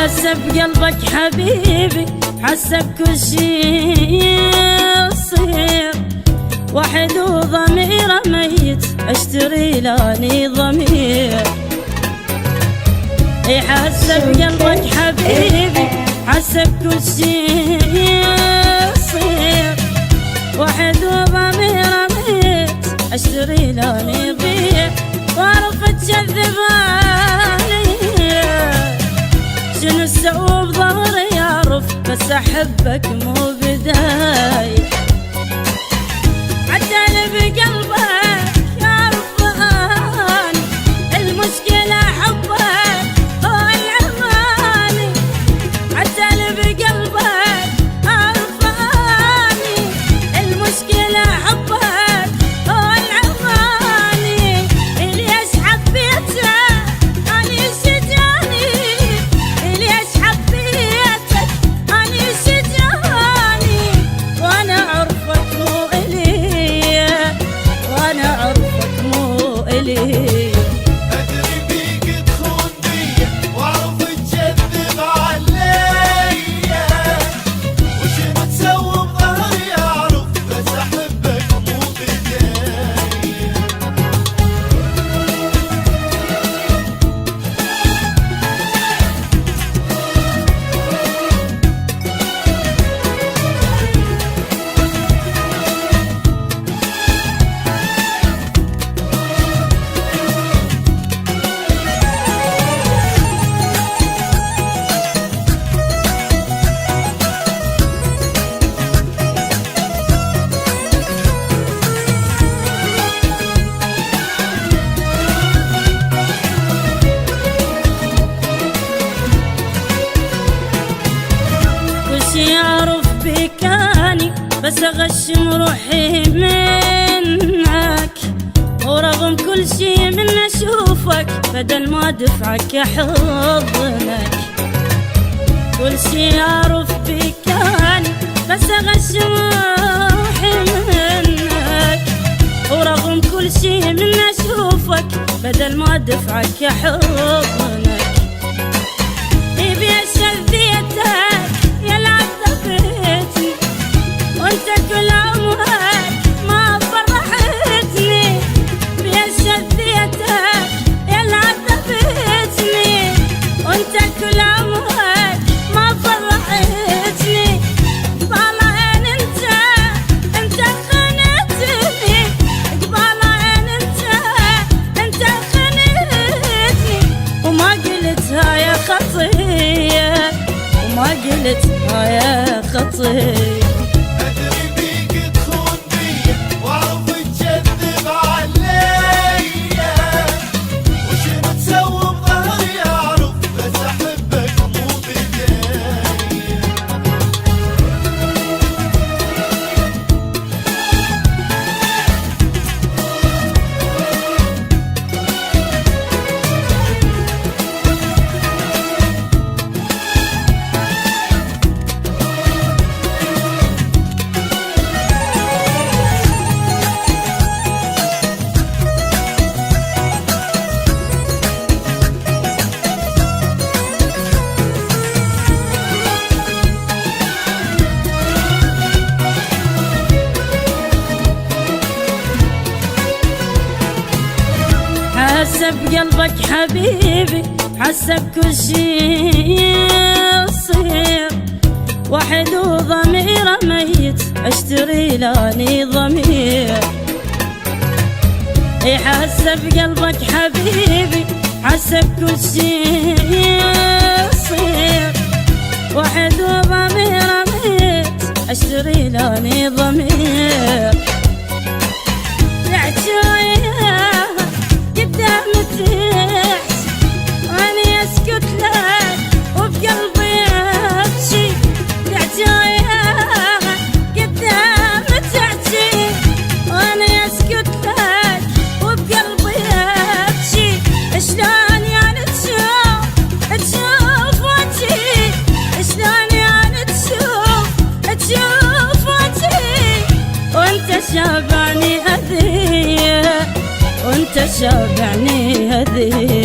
حاسه بقلبك حبيبي، حاسه بكل شي يصير، وحد وضميره ميت اشتري لاني ضمير. حاسه بقلبك حبيبي، حاسه بكل شي يصير، وحد وضميره ميت اشتري لاني ضمير. وارف تكذباني شنو اسوي بظهري يعرف، بس احبك مو بداية. عدل بقلبك يعرف ضهاني، المشكلة حبك هو العماني. عدل بقلبك يعرف ضهاني، المشكلة حبك هو العماني. ليش حبيته اني شجاني، ليش حبيتك اني شجاني. وانا عرفك مو الي، وانا عرفك مو الي. ادري بيك تخون بيا واعرف تكذب عليا، وشنو تسوي بظهري اعرف، بس احبك مو بداية. يعرف بكاني بس اغشم روحي منك، ورغم كل شي من اشوفك بدل ما دفعك احضنك. كل شي يعرف بكاني بس اغشم روحي منك، ورغم كل شي من اشوفك بدل ما دفعك احضنك. يبي شذيتك يلعب ذبيتني، وانت كل عمرك ما فرحتني. بيش شذيتك يلعب ذبيتني، وانت كل عمرك ما فرحتني. قبالين انت خنتني، قبالين انت خنتني. وما قلتها يا خطيه، وما قلتها يا خطيه. ادري بيك تخون بيا واعرف تكذب عليا، وشنو تسوي بظهري اعرف، بس احبك مو بداية. حاسه بقلبك حبيبي، حاسه بكل شي يصير، وحد وضميره ميت اشتري لاني ضمير. حاسه بقلبك حبيبي، حاسه بكل شي يصير، وحد وضميره ميت اشتري لاني ضمير. قدام تحكي واني اسكت لك وبقلبي ابكي. قدام تحكي واني اسكت لك وبقلبي ابكي. شلون يعني تشوف وجهي، شلون يعني تشوف وجهي، وانت شابعني هذي، وانت شابعني هذي.